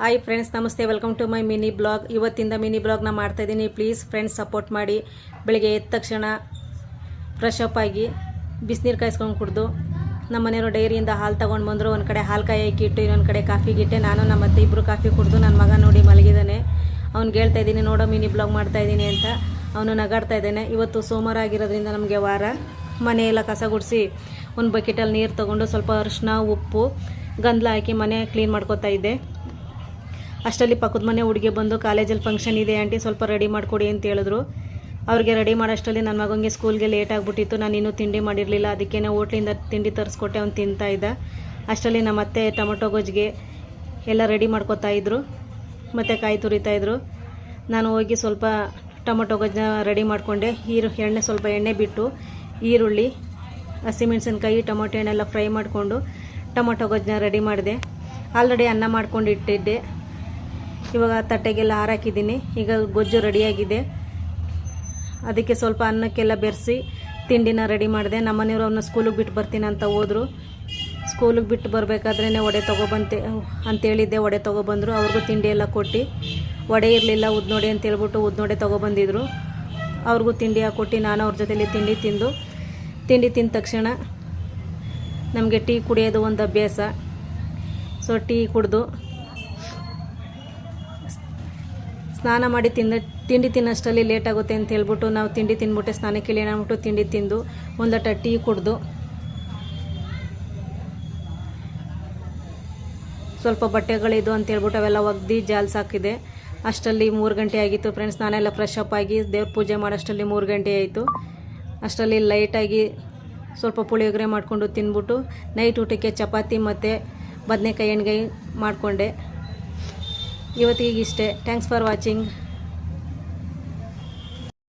Hi friends, ನಮಸ್ತೆ. Welcome to my mini blog. ಇವತ್ತಿಂದ mini ಬ್ಲಾಗ್ನ ಮಾಡ್ತಾಯಿದ್ದೀನಿ. ಪ್ಲೀಸ್ ಫ್ರೆಂಡ್ಸ್ ಸಪೋರ್ಟ್ ಮಾಡಿ. ಬೆಳಿಗ್ಗೆ ಎದ್ದ ತಕ್ಷಣ ಫ್ರೆಶ್ ಅಪ್ ಆಗಿ ಬಿಸಿನೀರು ಕಾಯಿಸ್ಕೊಂಡು ಕುಡಿದು ನಮ್ಮ ಮನೆಯವರು ಡೈರಿಯಿಂದ ಹಾಲು ತೊಗೊಂಡು ಬಂದರು. ಒಂದು ಕಡೆ ಹಾಲು ಕಾಯಕ್ಕಿಟ್ಟು ಇನ್ನೊಂದು ಕಡೆ ಕಾಫಿಗಿಟ್ಟೆ. ನಾನು ನಮ್ಮ ಅತ್ತೆ ಇಬ್ಬರು ಕಾಫಿ ಕುಡಿದು ನನ್ನ ಮಗ ನೋಡಿ ಮಲಗಿದ್ದಾನೆ. ಅವ್ನಿಗೆ ಹೇಳ್ತಾ ಇದ್ದೀನಿ, ನೋಡೋ ಮಿನಿ ಬ್ಲಾಗ್ ಮಾಡ್ತಾಯಿದ್ದೀನಿ ಅಂತ. ಅವನು ನಗಾಡ್ತಾ ಇದ್ದಾನೆ. ಇವತ್ತು ಸೋಮವಾರ ಆಗಿರೋದ್ರಿಂದ ನಮಗೆ ವಾರ. ಮನೆಯೆಲ್ಲ ಕಸ ಗುಡಿಸಿ ಒಂದು ಬಕೆಟಲ್ಲಿ ನೀರು ತೊಗೊಂಡು ಸ್ವಲ್ಪ ಅರಿಶಿನ, ಉಪ್ಪು, ಗಂಧಲ ಹಾಕಿ ಮನೆ ಕ್ಲೀನ್ ಮಾಡ್ಕೋತಾ ಇದ್ದೆ. ಅಷ್ಟರಲ್ಲಿ ಪಕ್ಕದ ಮನೆ ಹುಡುಗಿ ಬಂದು, ಕಾಲೇಜಲ್ಲಿ ಫಂಕ್ಷನ್ ಇದೆ ಆಂಟಿ, ಸ್ವಲ್ಪ ರೆಡಿ ಮಾಡಿಕೊಡಿ ಅಂತ ಹೇಳಿದ್ರು. ಅವ್ರಿಗೆ ರೆಡಿ ಮಾಡೋಷ್ಟರಲ್ಲಿ ನನ್ನ ಮಗನಿಗೆ ಸ್ಕೂಲ್ಗೆ ಲೇಟ್ ಆಗಿಬಿಟ್ಟಿತ್ತು. ನಾನು ಇನ್ನೂ ತಿಂಡಿ ಮಾಡಿರಲಿಲ್ಲ. ಅದಕ್ಕೇ ಹೋಟ್ಲಿಂದ ತಿಂಡಿ ತರಿಸ್ಕೊಟ್ಟೆ. ಅವ್ನು ತಿಂತಾಯಿದ್ದ. ಅಷ್ಟರಲ್ಲಿ ನಮ್ಮ ಅತ್ತೆ ಟೊಮೊಟೊ ಗೊಜ್ಜಿಗೆ ಎಲ್ಲ ರೆಡಿ ಮಾಡ್ಕೋತಾ ಇದ್ರು ಮತ್ತು ಕಾಯಿ ತುರಿತಾಯಿದ್ರು. ನಾನು ಹೋಗಿ ಸ್ವಲ್ಪ ಟೊಮೊಟೊ ಗೊಜ್ಜನ್ನ ರೆಡಿ ಮಾಡಿಕೊಂಡೆ. ಎಣ್ಣೆ ಸ್ವಲ್ಪ ಎಣ್ಣೆ ಬಿಟ್ಟು ಈರುಳ್ಳಿ, ಹಸಿಮೆಣಸಿನ್ಕಾಯಿ, ಟೊಮೊಟೊ ಹಣ್ಣೆಲ್ಲ ಫ್ರೈ ಮಾಡಿಕೊಂಡು ಟೊಮೊಟೊ ಗೊಜ್ಜನ್ನ ರೆಡಿ ಮಾಡಿದೆ. ಆಲ್ರೆಡಿ ಅನ್ನ ಮಾಡ್ಕೊಂಡು ಇಟ್ಟಿದ್ದೆ. ಇವಾಗ ತಟ್ಟೆಗೆಲ್ಲ ಹಾರಾಕಿದ್ದೀನಿ. ಈಗ ಗೊಜ್ಜು ರೆಡಿಯಾಗಿದೆ. ಅದಕ್ಕೆ ಸ್ವಲ್ಪ ಅನ್ನಕ್ಕೆಲ್ಲ ಬೆರೆಸಿ ತಿಂಡಿನ ರೆಡಿ ಮಾಡಿದೆ. ನಮ್ಮ ಮನೆಯವರು ಅವನ್ನ ಸ್ಕೂಲಿಗೆ ಬಿಟ್ಟು ಬರ್ತೀನಿ ಅಂತ ಹೋದರು. ಸ್ಕೂಲಿಗೆ ಬಿಟ್ಟು ಬರಬೇಕಾದ್ರೇ ವಡೆ ತೊಗೊಬಂತೆ ಅಂತೇಳಿದ್ದೆ. ವಡೆ ತೊಗೊಬಂದರು. ಅವ್ರಿಗೂ ತಿಂಡಿ ಎಲ್ಲ ಕೊಟ್ಟು, ವಡೆ ಇರಲಿಲ್ಲ ಉದ್ನೋಡೆ ಅಂತೇಳ್ಬಿಟ್ಟು ಉದ್ನೋಡೆ ತೊಗೊಬಂದಿದ್ರು. ಅವ್ರಿಗೂ ತಿಂಡಿ ಹಾಕ್ಕೊಟ್ಟು ನಾನು ಅವ್ರ ಜೊತೆಲಿ ತಿಂಡಿ ತಿಂದ ತಕ್ಷಣ ನಮಗೆ ಟೀ ಕುಡಿಯೋದು ಒಂದು ಅಭ್ಯಾಸ. ಸೊ ಟೀ ಕುಡಿದು ಸ್ನಾನ ಮಾಡಿ ತಿಂಡಿ ತಿನ್ನೋಷ್ಟರಲ್ಲಿ ಲೇಟ್ ಆಗುತ್ತೆ ಅಂತ ಹೇಳ್ಬಿಟ್ಟು ನಾವು ತಿಂಡಿ ತಿಂದ್ಬಿಟ್ಟೆ ಸ್ನಾನಕ್ಕೆ ಇಳಿಯೋಣ ಅಂದ್ಬಿಟ್ಟು ತಿಂಡಿ ತಿಂದು ಒಂದಟ ಟೀ ಕುಡಿದು ಸ್ವಲ್ಪ ಬಟ್ಟೆಗಳಿದು ಅಂತ ಹೇಳ್ಬಿಟ್ಟು ಅವೆಲ್ಲ ಒಗ್ದು ಜಾಲ್ಸ್ ಹಾಕಿದೆ. ಅಷ್ಟರಲ್ಲಿ 3 ಗಂಟೆ ಆಗಿತ್ತು ಫ್ರೆಂಡ್ಸ್. ನಾನೆಲ್ಲ ಫ್ರೆಶ್ ಅಪ್ ಆಗಿ ದೇವ್ರ ಪೂಜೆ ಮಾಡೋಷ್ಟರಲ್ಲಿ 3 ಗಂಟೆ ಆಯಿತು. ಅಷ್ಟರಲ್ಲಿ ಲೈಟಾಗಿ ಸ್ವಲ್ಪ ಪುಳಿಯೋಗರೆ ಮಾಡಿಕೊಂಡು ತಿಂದ್ಬಿಟ್ಟು ನೈಟ್ ಊಟಕ್ಕೆ ಚಪಾತಿ ಮತ್ತು ಬದನೆಕಾಯಿ ಎಣ್ಗಾಯಿ ಮಾಡಿಕೊಂಡೆ. ಇವತ್ತಿಗೆ ಇಷ್ಟೇ. Thanks for watching.